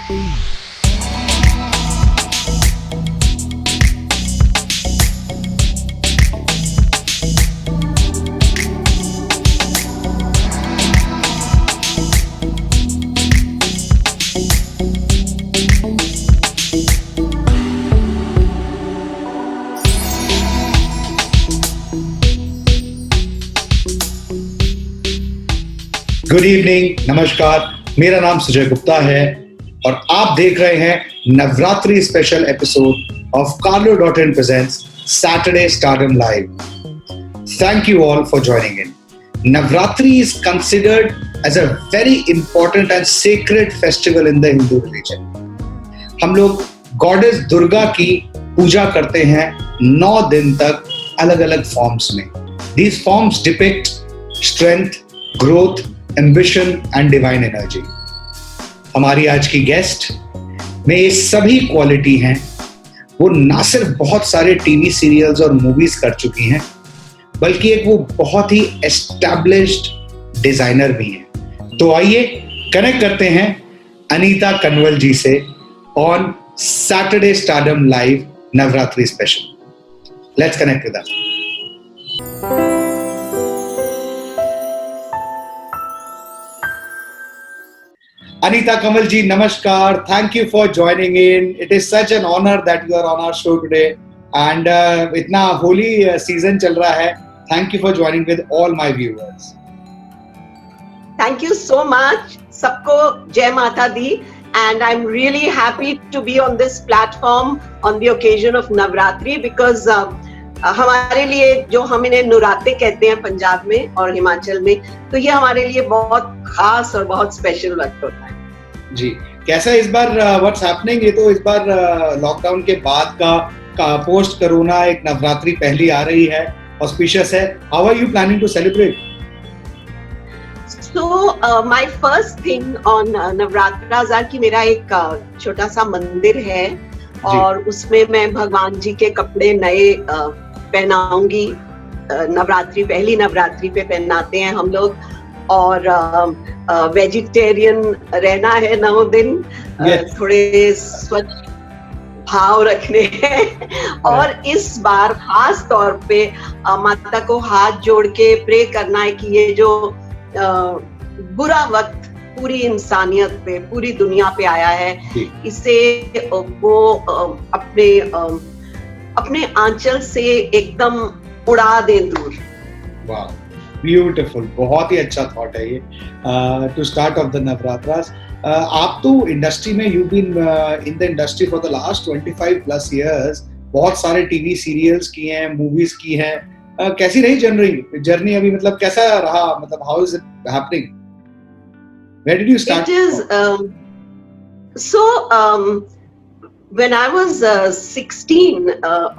Good evening, नमस्कार। मेरा नाम सुजय गुप्ता है और आप देख रहे हैं Navratri special episode of Carlo.in presents Saturday Stardom Live. Thank you all for joining in. Navratri is considered as a very important and sacred festival in the Hindu religion. हम लोग गॉडेस दुर्गा की पूजा करते हैं 9 दिन तक अलग अलग फॉर्म्स में. These forms depict strength, growth, ambition and divine energy. हमारी आज की गेस्ट में ये सभी क्वालिटी हैं. वो ना सिर्फ बहुत सारे टीवी सीरियल्स और मूवीज कर चुकी हैं, बल्कि एक वो बहुत ही एस्टैब्लिश्ड डिजाइनर भी हैं. तो आइए कनेक्ट करते हैं अनीता कन्वल जी से on Saturday stardom live Navratri special. Let's connect with that. Anita Kamal ji, namaskar. Thank you for joining in. It is such an honor that you are on our show today. And इतना Holi season चल रहा है. Thank you for joining with all my viewers. Thank you so much. सबको जय माता दी. And I'm really happy to be on this platform on the occasion of Navratri because हमारे लिए जो हम इन्हें नवरात्रे कहते हैं पंजाब में और हिमाचल में, तो ये हमारे लिए बहुत खास और बहुत स्पेशल वक्त होता है. जी, कैसा इस बार व्हाट्स हैपनिंग? ये तो इस बार लॉकडाउन के बाद का पोस्ट कोरोना एक नवरात्रि पहली आ रही है, ऑस्पिशियस है. How are you planning to celebrate? So my first thing on Navratras are कि मेरा एक छोटा सा मंदिर है और उसमें मैं भगवान जी के कपड़े नए पहनाऊंगी. पहली नवरात्रि पे पहनाते हैं हम लोग. और वेजिटेरियन रहना है 9 दिन. थोड़े स्वच्छ भाव रखने हैं. और इस बार खास तौर पे माता को हाथ जोड़ के प्रे करना है कि ये जो बुरा वक्त पूरी इंसानियत पे, पूरी दुनिया पे आया है, इसे वो अपने आंचल से एकदम उड़ा दे दूर. वाह, ब्यूटीफुल. बहुत ही अच्छा थॉट है ये to start off the Navratras. आप तो इंडस्ट्री में, you been in the industry for the last 25 plus years. बहुत सारे टीवी सीरियल्स की हैं, मूवीज की हैं. कैसी रही जर्नी अभी? मतलब कैसा रहा? मतलब how is it happening? Where did you start? It is when I was 16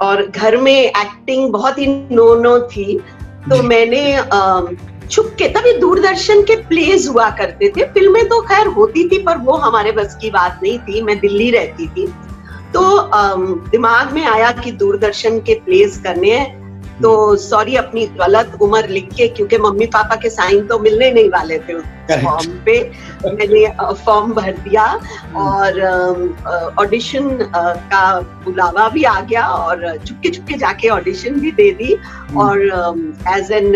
और घर में एक्टिंग बहुत ही नो थी, तो मैंने छुप के, तभी दूरदर्शन के प्लेज हुआ करते थे. फिल्में तो खैर होती थी पर वो हमारे बस की बात नहीं थी. मैं दिल्ली रहती थी, तो दिमाग में आया कि दूरदर्शन के प्लेज करने हैं. तो सॉरी, अपनी गलत उम्र लिख के, क्योंकि मम्मी पापा के साइन तो मिलने नहीं वाले थे उस फॉर्म पे, मैंने फॉर्म भर दिया और ऑडिशन का बुलावा भी आ गया और चुपके जाके ऑडिशन भी दे दी. और as an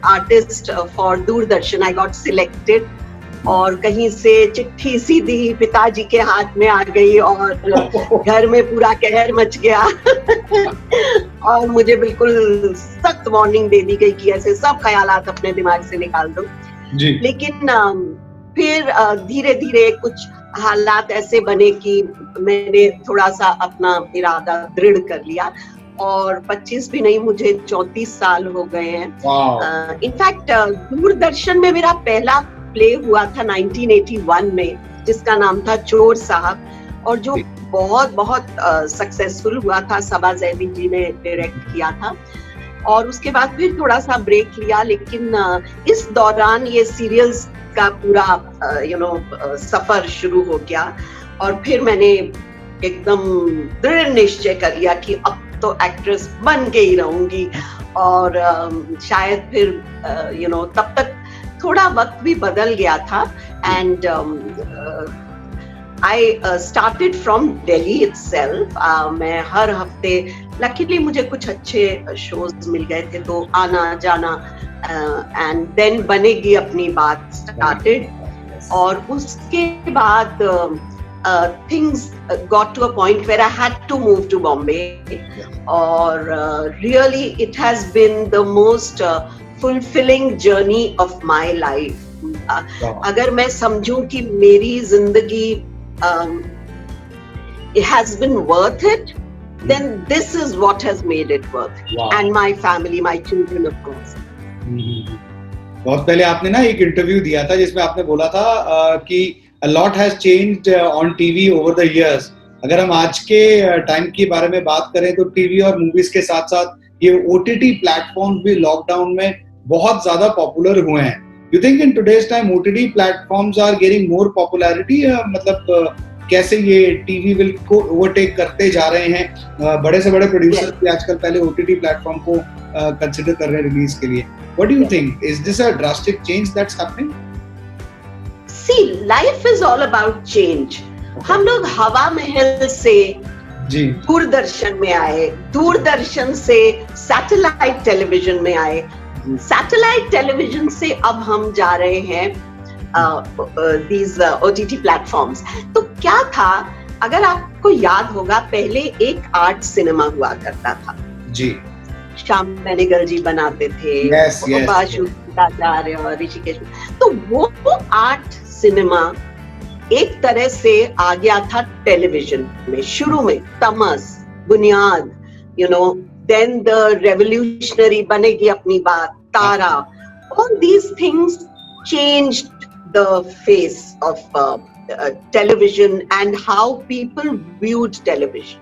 artist for Doordarshan I got selected. और कहीं से चिट्ठी सीधी पिताजी के हाथ में आ गई और घर में पूरा कहर मच गया. और मुझे बिल्कुल सख्त वार्निंग दे दी गई कि ऐसे सब ख्यालात अपने दिमाग से निकाल दो. लेकिन फिर धीरे धीरे कुछ हालात ऐसे बने कि मैंने थोड़ा सा अपना इरादा दृढ़ कर लिया. और 25 भी नहीं, मुझे 34 साल हो गए हैं. इनफैक्ट दूरदर्शन में मेरा पहला प्ले हुआ था 1981 में, जिसका नाम था चोर साहब, और जो बहुत सक्सेसफुल हुआ था. सबा जैदी जी ने डायरेक्ट किया था. और उसके बाद फिर थोड़ा सा ब्रेक लिया. लेकिन इस दौरान ये सीरियल्स का पूरा सफर शुरू हो गया. और फिर मैंने एकदम दृढ़ निश्चय कर लिया कि अब तो एक्ट्रेस बन के ही रहूंगी. और शायद फिर तब तक थोड़ा वक्त भी बदल गया था. And I started from Delhi itself. मैं हर हफ्ते लकीली मुझे कुछ अच्छे शोज मिल गए थे तो आना जाना एंड देन बनेगी अपनी बात स्टार्टेड और उसके बाद things got to a point where I had to move to Bombay और really it has been the most fulfilling journey of my life. अगर मैं समझूं कि मेरी जिंदगी it has been worth it, then this is what has made it worth it. Wow. And my family, my children of course. बहुत पहले आपने ना एक इंटरव्यू दिया था जिसमें आपने बोला था कि a lot has changed on TV over the years. अगर हम आज के टाइम के बारे में बात करें तो टीवी और मूवीज के साथ साथ ये OTT प्लेटफॉर्म्स भी लॉकडाउन में बहुत ज्यादा पॉपुलर हुए हैं. You think in today's time OTT platforms are getting more popularity? मतलब कैसे ये टीवी विल को ओवरटेक करते जा रहे हैं? बड़े से बड़े प्रोड्यूसर्स भी आजकल पहले OTT प्लेटफॉर्म को कंसिडर कर रहे हैं रिलीज के लिए. What do you think? Is this a drastic change that's happening? See, life is all about change. हम लोग हवा महल से जी दूरदर्शन में आए, दूरदर्शन से सैटेलाइट टेलीविजन में आए, सैटेलाइट टेलीविजन से अब हम जा रहे हैं these OTT platforms. तो क्या था, अगर आपको याद होगा पहले एक आर्ट सिनेमा हुआ करता था जी, श्याम बेनेगल जी बनाते थे, आचार्य और ऋषिकेश, तो वो आर्ट सिनेमा एक तरह से आ गया था टेलीविजन में. शुरू में Tamas, Buniyaad, you know, then the revolutionary, Banegi Apni बात, तारा, all these things changed the face of television and how people viewed television.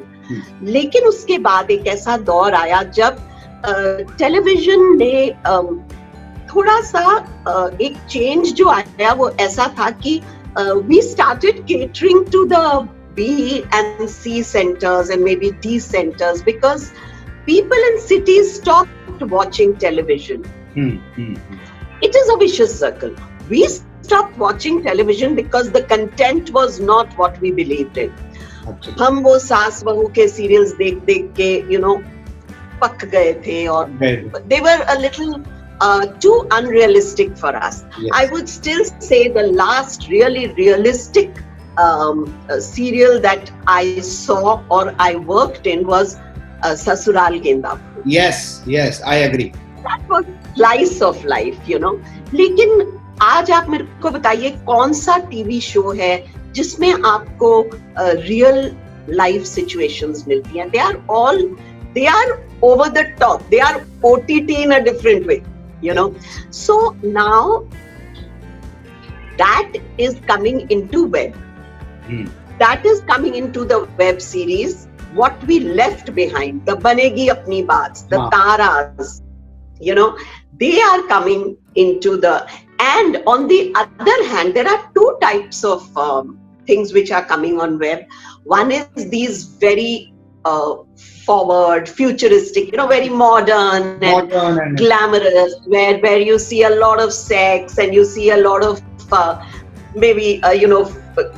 लेकिन उसके बाद एक ऐसा दौर आया जब टेलीविजन ने थोड़ा सा एक चेंज जो आया वो ऐसा था कि we started catering to the B and C centers and maybe D centers because people in cities stopped watching television. It is a vicious circle. We stopped watching television because the content was not what we believed in. हम वो सास बहू के serials देख देख के you know पक गए थे और they were a little too unrealistic for us. Yes. I would still say the last really realistic serial that I saw or I worked in was Sasural Genda. Yes, I agree. That was slice of life, you know. लेकिन आज आप मेरे को बताइए कौन सा TV show है जिसमें आपको रियल लाइफ सिचुएशंस मिलती हैं? they are over the top, they are OTT in a different way, you know. So now that is coming into web. That is coming into the web series. What we left behind, the Banegi Apni Baats, the Taras, you know, they are coming into the. And on the other hand, there are two types of things which are coming on web. One is these very forward, futuristic, you know, very modern and glamorous, where you see a lot of sex and you see a lot of maybe you know,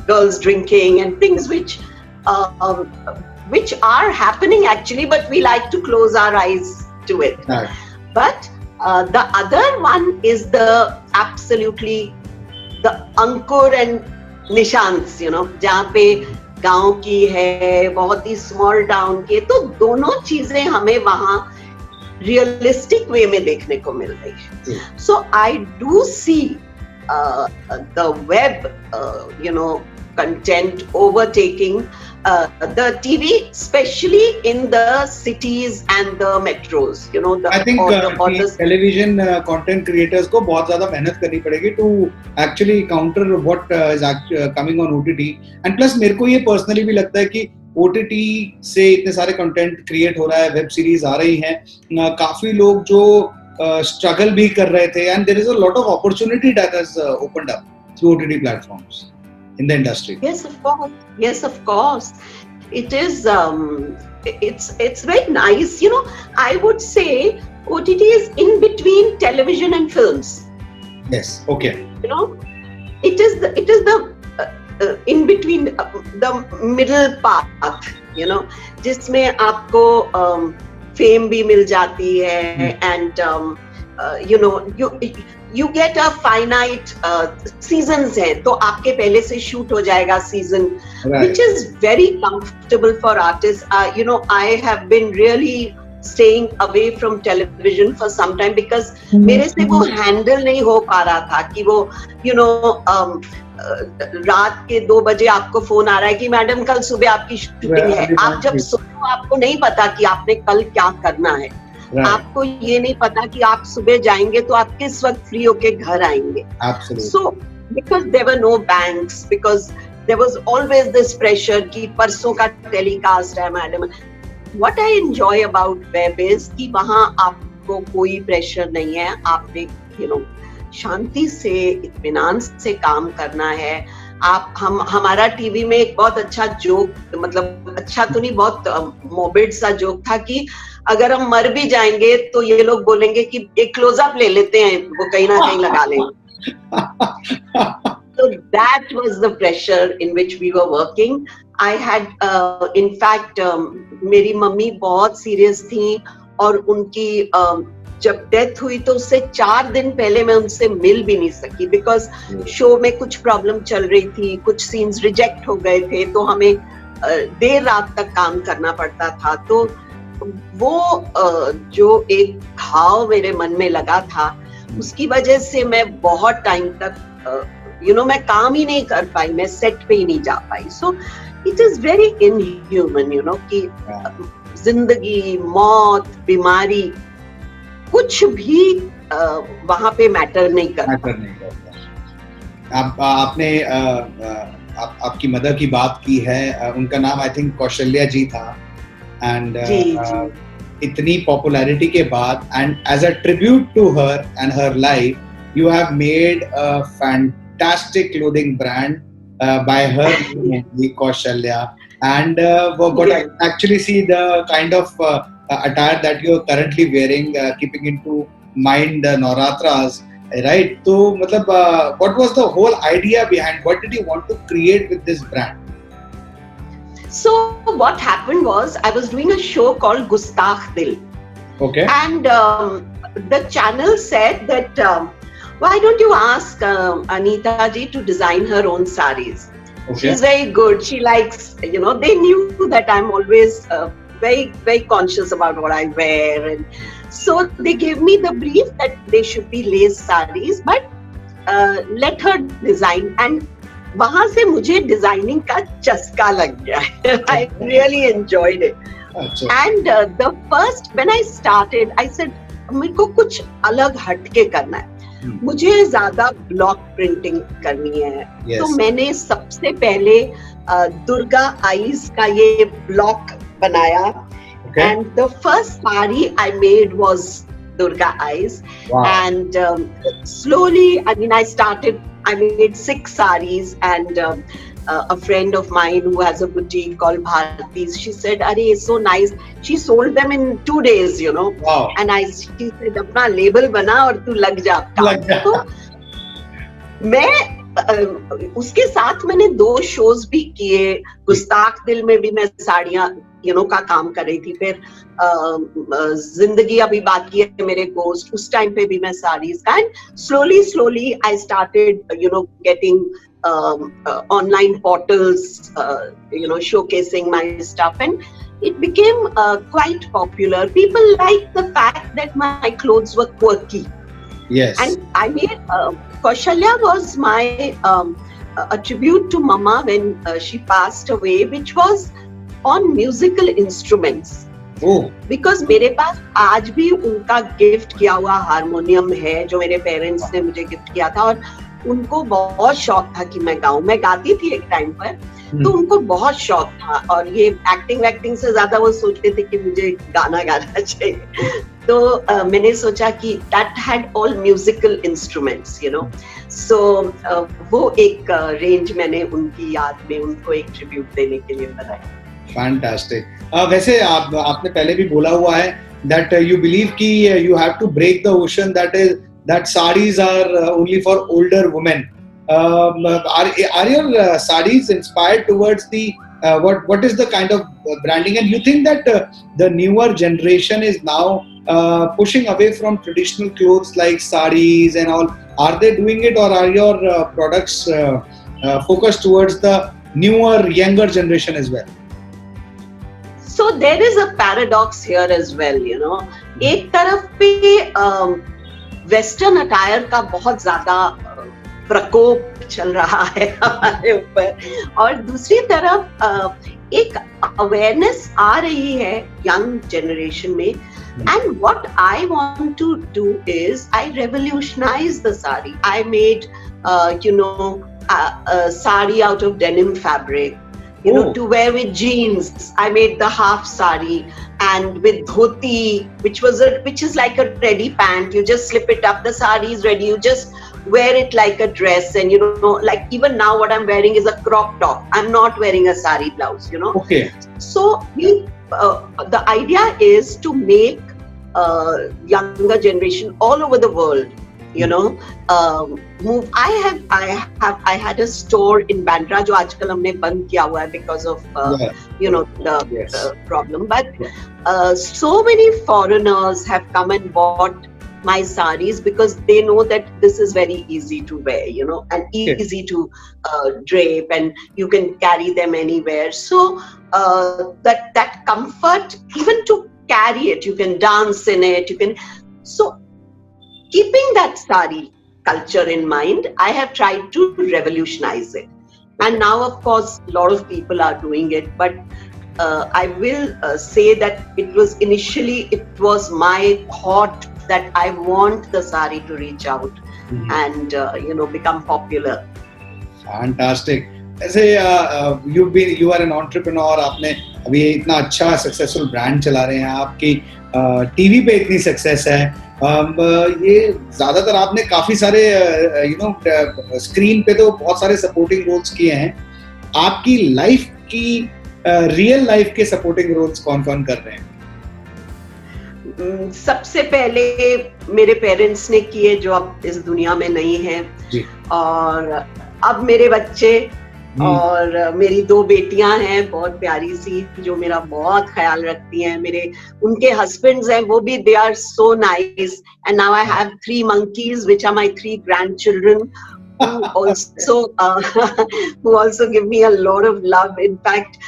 girls drinking and things which are happening actually, but we like to close our eyes to it. Right. But the other one is the absolutely the Ankur and Nishans, you know, जहाँ पे गांव की है, बहुत ही small town की, तो दोनों चीजें हमें वहाँ रियलिस्टिक वे में देखने को मिल रही है. So I do see the web, you know, content overtaking the TV, especially in the cities and the metros. You know, I think television content creators को बहुत ज़्यादा मेहनत करनी पड़ेगी to actually counter what is coming on OTT. And plus मेरे को ये personally भी लगता है कि OTT से इतने सारे content create हो रहा है, web series आ रही हैं, काफी लोग जो struggle भी कर रहे थे, and there is a lot of opportunity that has opened up through OTT platforms in the industry. Yes, of course. Yes, of course. It is. It's very nice. You know, I would say OTT is in between television and films. Yes. Okay. You know, it is the in between the middle path, you know, जिसमें आपको fame भी मिल जाती है and you know you get a finite seasons है, तो आपके पहले से शूट हो जाएगा season, which is very comfortable for artists. You know, I have been really staying away from television for some time because मेरे से वो हैंडल नहीं हो पा रहा था कि वो you know रात के 2 बजे आपको फोन आ रहा है कि मैडम कल सुबह आपकी शूटिंग है। आप जब सोते हो आपको नहीं पता कि आपने कल क्या करना है, आपको ये नहीं पता कि आप सुबह जाएंगे तो आप किस वक्त फ्री होके घर आएंगे। So because there were no banks, because there was always this pressure कि परसों का टेलीकास्ट है madam. What I enjoy about web is कि वहाँ आपको कोई प्रेशर नहीं है, आपने you know शांति से इत्मीनान से काम करना है। आप हमारा टीवी में एक बहुत अच्छा जोक, मतलब अच्छा तो नहीं, बहुत मोबिड सा जोक था कि अगर हम मर भी जाएंगे तो ये लोग बोलेंगे कि एक क्लोजअप ले लेते हैं, वो कहीं ना कहीं लगा लेंगे। So that was the pressure in which we were working. I had, in fact, मेरी मम्मी बहुत सीरियस थी और उनकी जब डेथ हुई तो उससे 4 दिन पहले मैं उनसे मिल भी नहीं सकी बिकॉज शो में कुछ प्रॉब्लम चल रही थी, कुछ सीन्स रिजेक्ट हो गए थे, तो हमें देर रात तक काम करना पड़ता था। तो वो जो एक घाव मेरे मन में लगा था, उसकी वजह से मैं बहुत टाइम तक मैं काम ही नहीं कर पाई, मैं सेट पे ही नहीं जा पाई। So it is very inhuman कि जिंदगी, मौत, बीमारी कुछ भी वहां पे मैटर नहीं करता। आपने आपकी मदर की बात की है, उनका नाम आई थिंक कौशल्या जी था, एंड इतनी पॉपुलैरिटी के बाद and as a tribute to her and her life you have made a fantastic clothing brand by her Kaushalya, and what I actually see the kind of attire that you're currently wearing, keeping into mind Navratras, right? So matlab what was the whole idea behind, what did you want to create with this brand? So what happened was I was doing a show called Gustakh Dil, okay, and the channel said that why don't you ask Anita ji to design her own sarees? Okay. She's very good. She likes, they knew that I'm always very, very conscious about what I wear. And so they gave me the brief that they should be lace sarees, but let her design. And वहाँ से मुझे designing का चस्का लग गया। I really enjoyed it. And the first, when I started, I said, मेरे को कुछ अलग हटके करना है, मुझे ज्यादा ब्लॉक प्रिंटिंग करनी है। तो मैंने सबसे पहले दुर्गा आईज का ये ब्लॉक बनाया, and the first sari I made was Durga eyes, and slowly I made 6 sarees, and a friend of mine who has a boutique called Bharati's, she said, "Arey, it's so nice." She sold them in 2 days, Wow. And she said, "अपना label बना और तू लग जा काम।" तो मैं उसके साथ मैंने 2 शोज भी किए। गुस्ताख दिल में भी मैं साड़ियाँ का काम कर रही थी, फिर जिंदगी अभी बाकी है मेरे गोस्ट, उस टाइम पे भी मैं साड़ीज का, and slowly I started getting online portals, showcasing my stuff, and it became quite popular. People liked the fact that my clothes were quirky. Yes. And I made Kaushalya was my a tribute to Mama when she passed away, which was on musical instruments. Oh. Because मेरे पास आज भी उनका gift किया हुआ harmonium है, जो मेरे parents ने मुझे गिफ्ट किया था, और उनको बहुत शौक था कि मैं गाऊं। मैं गाती थी एक टाइम पर, तो उनको बहुत शौक था, और ये एक्टिंग से ज्यादा वो सोचते थे कि मुझे गाना गाना चाहिए। तो मैंने सोचा कि that had all musical instruments, so वो एक रेंज मैंने उनकी याद में उनको एक ट्रिब्यूट देने के लिए बनाई। फैंटास्टिक। वैसे आपने पहले भी बोला हुआ है that you believe कि you have to break the ocean that sarees are only for older women, Are your sarees inspired towards the what is the kind of branding? And you think that the newer generation is now pushing away from traditional clothes like sarees and all? Are they doing it, or are your products focused towards the newer, younger generation as well? So there is a paradox here as well, you know. एक तरफ पे western attire का बहुत ज्यादा प्रकोप चल रहा है हमारे ऊपर, और दूसरी तरफ एक अवेयरनेस आ रही है यंग जनरेशन में. And what I want to do is I revolutionize the sari. I made, a sari out of denim fabric, to wear with jeans. I made the half sari, and with dhoti, which is like a ready pant. You just slip it up. The sari is ready. You just wear it like a dress, and like even now what I'm wearing is a crop top. I'm not wearing a sari blouse. Okay. So the idea is to make younger generation all over the world, move. I had a store in Bandra जो आजकल हमने बंद किया हुआ है because of the problem. But so many foreigners have come and bought my saris because they know that this is very easy to wear, and easy to drape, and you can carry them anywhere. So that comfort, even to carry it, you can dance in it, so keeping that sari culture in mind, I have tried to revolutionize it. And now, of course, a lot of people are doing it, but I will say that it was my thought that I want the sari to reach out and become popular. Fantastic. ऐसे you are an entrepreneur. आपने अभी इतना अच्छा successful brand चला रहे हैं, आपकी TV पे इतनी सक्सेस है. ये ज्यादातर आपने काफी सारे स्क्रीन पे तो बहुत सारे सपोर्टिंग रोल्स किए हैं. आपकी लाइफ की रियल लाइफ के सपोर्टिंग रोल्स कौन कौन कर रहे हैं? सबसे पहले मेरे पेरेंट्स ने किए, जो अब इस दुनिया में नहीं है, और अब मेरे बच्चे और मेरी 2 बेटियां हैं बहुत प्यारी सी, जो मेरा बहुत ख्याल रखती हैं. उनके हस्बैंड्स हैं, वो भी they are so nice. And now I have 3 monkeys which are my 3 grandchildren who also give me a lot of love. In fact,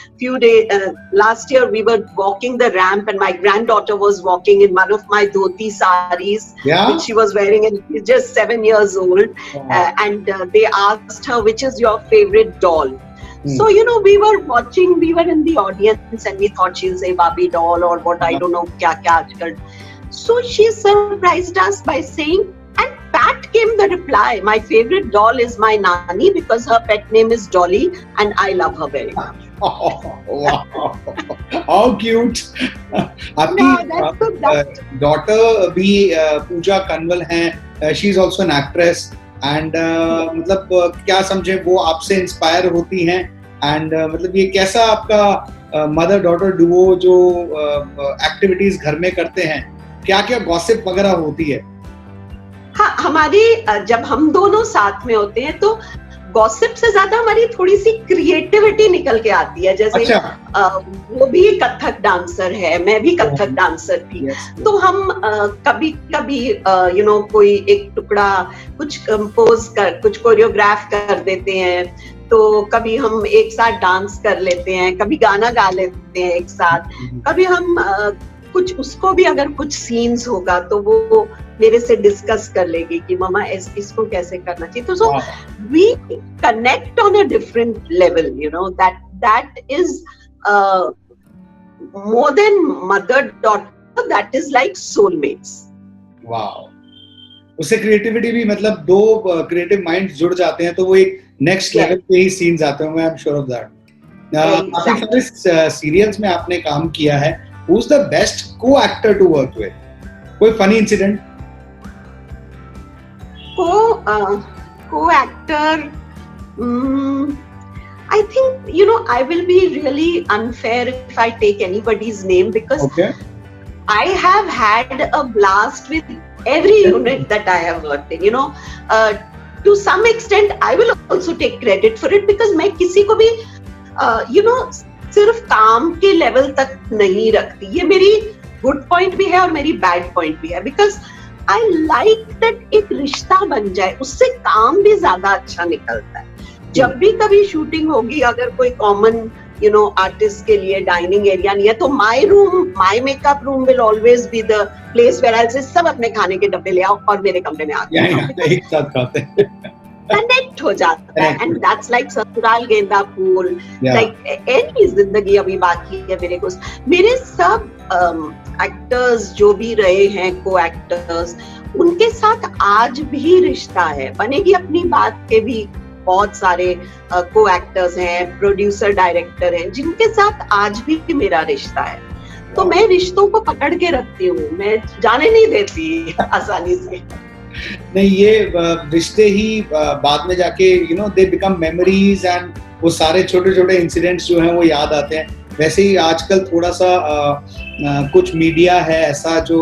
last year we were walking the ramp and my granddaughter was walking in one of my dhoti saris, which she was wearing, and she's just 7 years old. And they asked her, which is your favorite doll? So, we were watching, we were in the audience, and we thought she'll say Barbie doll or what, I don't know, kya aajkal. So she surprised us by saying, and Pat came the reply, my favorite doll is my Nani because her pet name is Dolly and I love her very much. Oh, wow. How cute. आपकी daughter भी पूजा कंवल हैं. She is also an actress. And मतलब क्या समझे, वो आपसे inspire होती हैं. And मतलब ये कैसा आपका मदर डॉटर डुओ जो एक्टिविटीज घर में करते हैं, क्या क्या गॉसिप वगैरह होती है? हाँ, हमारी जब हम दोनों साथ में होते हैं तो गॉसिप से ज्यादा हमारी थोड़ी सी क्रिएटिविटी निकल के आती है. जैसे वो भी कथक डांसर है, मैं भी कथक डांसर थी. तो हम कभी कभी कोई एक टुकड़ा कुछ कंपोज कर, कुछ कोरियोग्राफ कर देते हैं. तो कभी हम एक साथ डांस कर लेते हैं, कभी गाना गा लेते हैं एक साथ. कभी हम कुछ उसको भी अगर कुछ सीन्स होगा तो वो मेरे से डिस्कस कर लेगी कि मामा इसको कैसे करना चाहिए. तो so we connect on a different level, that is more than mother daughter, that is like soulmates. Wow. उससे क्रिएटिविटी भी, मतलब 2 क्रिएटिव माइंड्स जुड़ जाते हैं तो वो एक नेक्स्ट लेवल पे ही सीन्स आते होंगे. I am sure of that. काफी सारे सीरियल्स में आपने काम किया है. Who's the best co-actor to work with? कोई funny incident? Co-actor, I think, I will be really unfair if I take anybody's name because I have had a blast with every unit that I have worked in. to some extent I will also take credit for it, because मैं किसी को भी सिर्फ काम के level तक नहीं रखती. ये मेरी गुड पॉइंट भी है और मेरी बैड पॉइंट भी है, बिकॉज आई लाइक दैट एक रिश्ता बन जाए, उससे काम भी ज्यादा अच्छा निकलता है. जब भी कभी शूटिंग होगी, अगर कोई कॉमन आर्टिस्ट के लिए डाइनिंग एरिया नहीं है, तो my makeup room will always be the place where I से सब अपने खाने के डब्बे ले आओ और मेरे कमरे में आके एक साथ खाते हैं. कनेक्ट हो जाता है. एंड दैट्स लाइक ससुराल गेंदा फूल, लाइक एनी जिंदगी अभी बाकी है मेरे को. मेरे सब एक्टर्स जो भी रहे हैं, को एक्टर्स, उनके साथ आज भी रिश्ता है. बनेगी अपनी बात के भी बहुत सारे को एक्टर्स हैं, प्रोड्यूसर डायरेक्टर हैं, जिनके साथ आज भी मेरा रिश्ता है. तो मैं रिश्तों को पकड़ के रखती हूँ, मैं जाने नहीं देती आसानी से. नहीं, ये रिश्ते ही बाद में जाके दे बिकम मेमोरीज, एंड वो सारे छोटे छोटे इंसिडेंट्स जो हैं वो याद आते हैं. वैसे ही आजकल थोड़ा सा कुछ मीडिया है ऐसा जो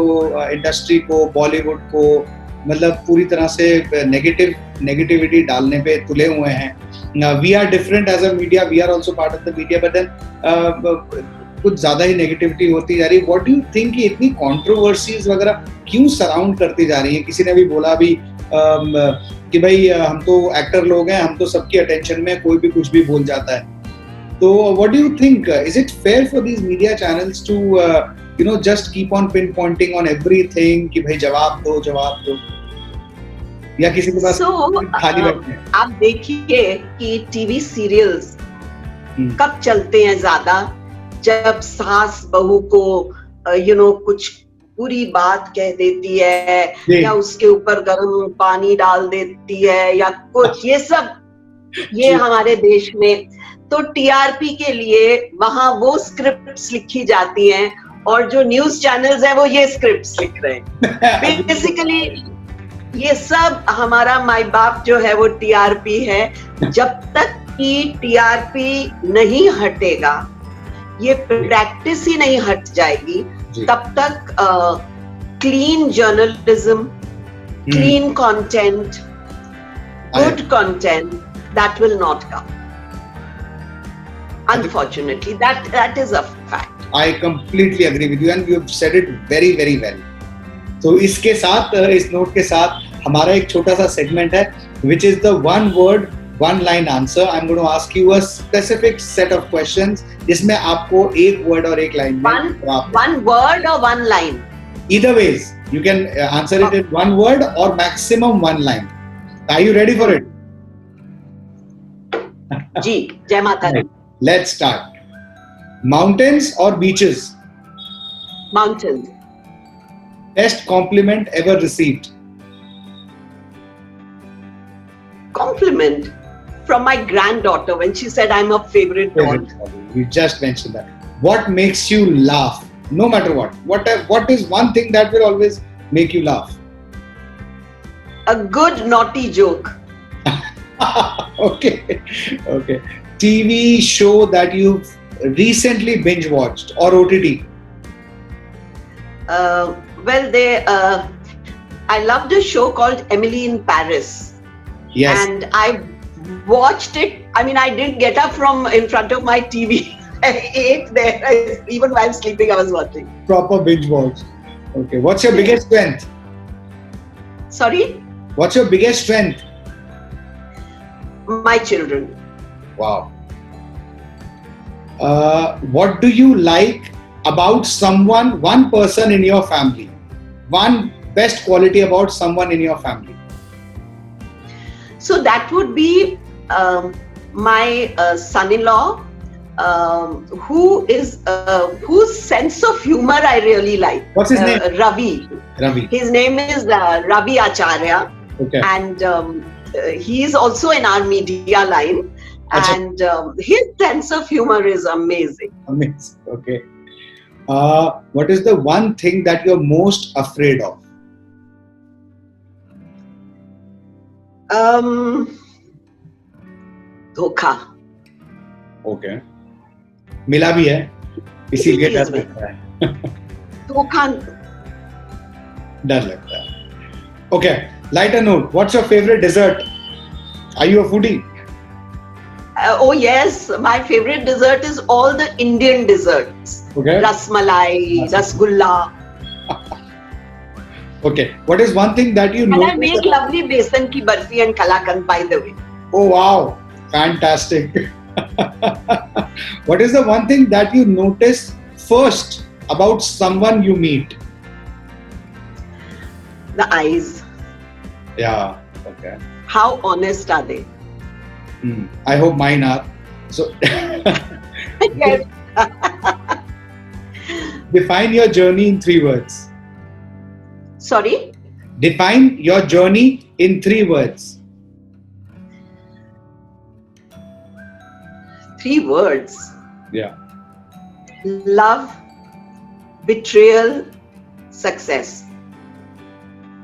इंडस्ट्री को, बॉलीवुड को मतलब पूरी तरह से नेगेटिविटी डालने पे तुले हुए हैं. We are different as a media, we are also part of the media, but then कुछ ज्यादा ही नेगेटिविटी होती जा रही है. व्हाट डू यू थिंक कि इतनी कंट्रोवर्सीज वगैरह क्यों सराउंड करती जा रही है? किसी ने भी बोला भी कि भाई हम तो एक्टर लोग हैं, हम तो सबकी अटेंशन में, कोई भी कुछ भी बोल जाता है. तो what do you think, is it fair for these media channels to just keep on pinpointing on everything कि भाई जवाब दो, या किसी के पास खाली बैठे हैं? आप देखिए कि टीवी सीरियल्स कब चलते हैं ज्यादा, जब सास बहू को कुछ पूरी बात कह देती है, या उसके ऊपर गर्म पानी डाल देती है, या कुछ ये हमारे देश में. तो टीआरपी के लिए वहां वो स्क्रिप्ट्स लिखी जाती हैं, और जो न्यूज चैनल्स हैं वो ये स्क्रिप्ट्स लिख रहे हैं. बेसिकली ये सब हमारा माई बाप जो है वो टीआरपी है. जब तक कि टीआरपी नहीं हटेगा, ये प्रैक्टिस ही नहीं हट जाएगी, तब तक clean journalism, clean content, good content, that will not come. Unfortunately, that is a fact. I completely agree with you, and you have said it very, very well. तो इसके साथ, इस नोट के साथ हमारा एक छोटा सा सेगमेंट है, which is the one word, one line answer. I'm going to ask you a specific set of questions, जिसमें आपको एक word और एक line में one word or one line. Either ways, you can answer it in one word or maximum one line. Are you ready for it? जी, जय माता दी. Let's start. Mountains or beaches? Mountains. Best compliment ever received? Compliment from my granddaughter when she said I'm her favorite daughter. You just mentioned that. What makes you laugh? No matter what. What is one thing that will always make you laugh? A good naughty joke. Okay. TV show that you've recently binge watched or OTT? I loved a show called Emily in Paris. Yes. And I watched it. I mean, I didn't get up from in front of my TV. I ate there. Even while sleeping, I was watching. Proper binge watch. Okay. What's your biggest strength? Sorry? What's your biggest strength? My children. Wow. What do you like about someone, one person in your family? One best quality about someone in your family? So that would be my son-in-law, whose sense of humor I really like. What's his name? Ravi. His name is Ravi Acharya. Okay. And he is also in our media line. And his sense of humor is amazing. Amazing. Okay. What is the one thing that you're most afraid of? धोखा. Okay. मिला भी है, इसीलिए डर लगता है. धोखा. डर लगता है. Okay. Lighter note. What's your favorite dessert? Are you a foodie? Oh yes, my favorite dessert is all the Indian desserts. Okay. Rasmalai, rasgulla. Okay. What is one thing that you And I notice? make lovely besan ki barfi and kalakand, by the way. Oh wow, fantastic. What is the one thing that you notice first about someone you meet? The eyes. Yeah. Okay. How honest are they? I hope mine are. So Yes. define your journey in 3 words. Sorry? Define your journey in 3 words. 3 words. Yeah. Love, betrayal, success.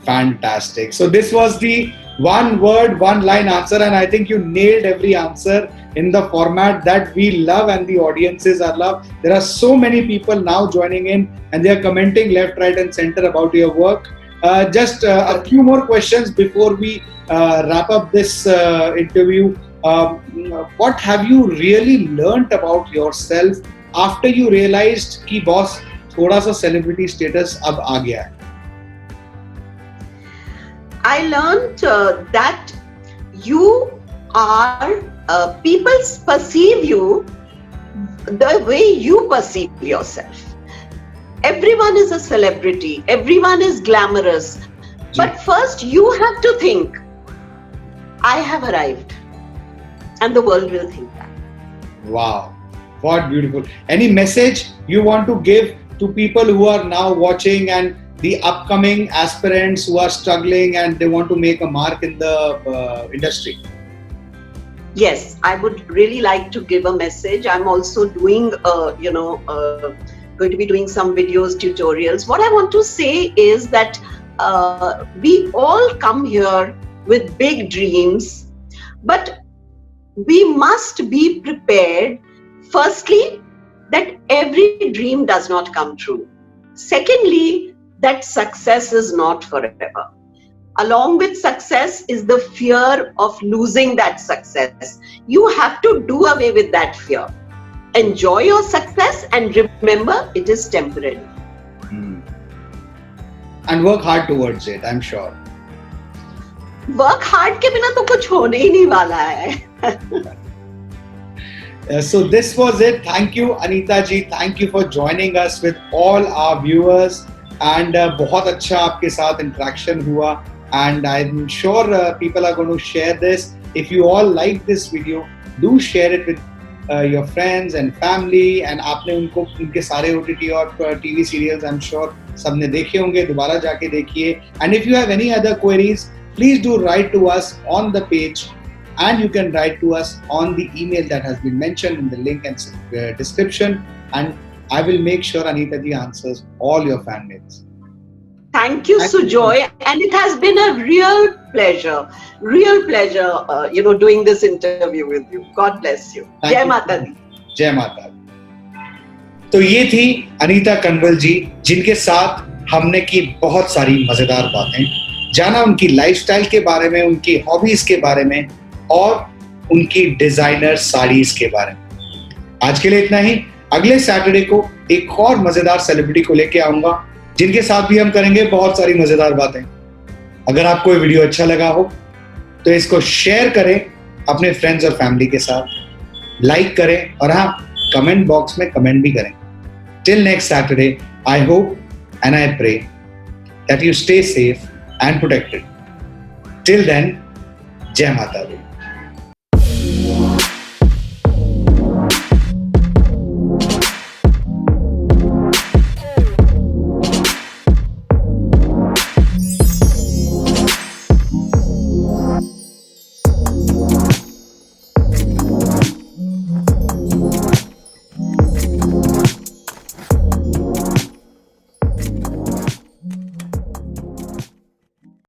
Fantastic. So this was the 1 word, 1 line answer, and I think you nailed every answer in the format that we love and the audiences are love. There are so many people now joining in and they are commenting left, right and center about your work. Just a few more questions before we wrap up this interview. What have you really learnt about yourself after you realized कि boss थोड़ा सा celebrity status अब आ गया है? I learned that you are, people perceive you the way you perceive yourself. Everyone is a celebrity, everyone is glamorous. But first you have to think, I have arrived. And the world will think that. Wow, what beautiful. Any message you want to give to people who are now watching and the upcoming aspirants who are struggling and they want to make a mark in the industry? Yes, I would really like to give a message. I'm also doing, going to be doing some videos, tutorials. What I want to say is that we all come here with big dreams, but we must be prepared, firstly, that every dream does not come true. Secondly, that success is not forever. Along with success is the fear of losing that success. You have to do away with that fear. Enjoy your success and remember it is temporary. And work hard towards it, I'm sure. Work hard के बिना तो कुछ होने ही नहीं वाला है. So this was it. Thank you, Anita ji. Thank you for joining us with all our viewers. And बहुत अच्छा आपके साथ interaction हुआ. And I'm sure people are going to share this. If you all like this video, do share it with your friends and family. And आपने उनको उनके सारे OTT और TV serials I'm sure सबने देखे होंगे. दोबारा जाके देखिए. And if you have any other queries, please do write to us on the page. And you can write to us on the email that has been mentioned in the link and description. And I will make sure Anita ji answers all your fan mails. Thank you, Sujoy. And it has been a real pleasure, doing this interview with you. God bless you. Jai Mata Di. Jai Mata Di. तो ये थी अनीता कंवल जी, जिनके साथ हमने की बहुत सारी मजेदार बातें, जाना उनकी लाइफस्टाइल के बारे में, उनकी हॉबीज के बारे में और उनकी डिजाइनर साड़ीज के बारे में. आज के लिए इतना ही. अगले सैटरडे को एक और मजेदार सेलिब्रिटी को लेके आऊंगा, जिनके साथ भी हम करेंगे बहुत सारी मजेदार बातें. अगर आपको ये वीडियो अच्छा लगा हो तो इसको शेयर करें अपने फ्रेंड्स और फैमिली के साथ, लाइक करें और हाँ, कमेंट बॉक्स में कमेंट भी करें. Till next Saturday, I hope and I pray that you stay safe and protected. Till then, Jai Mata Di.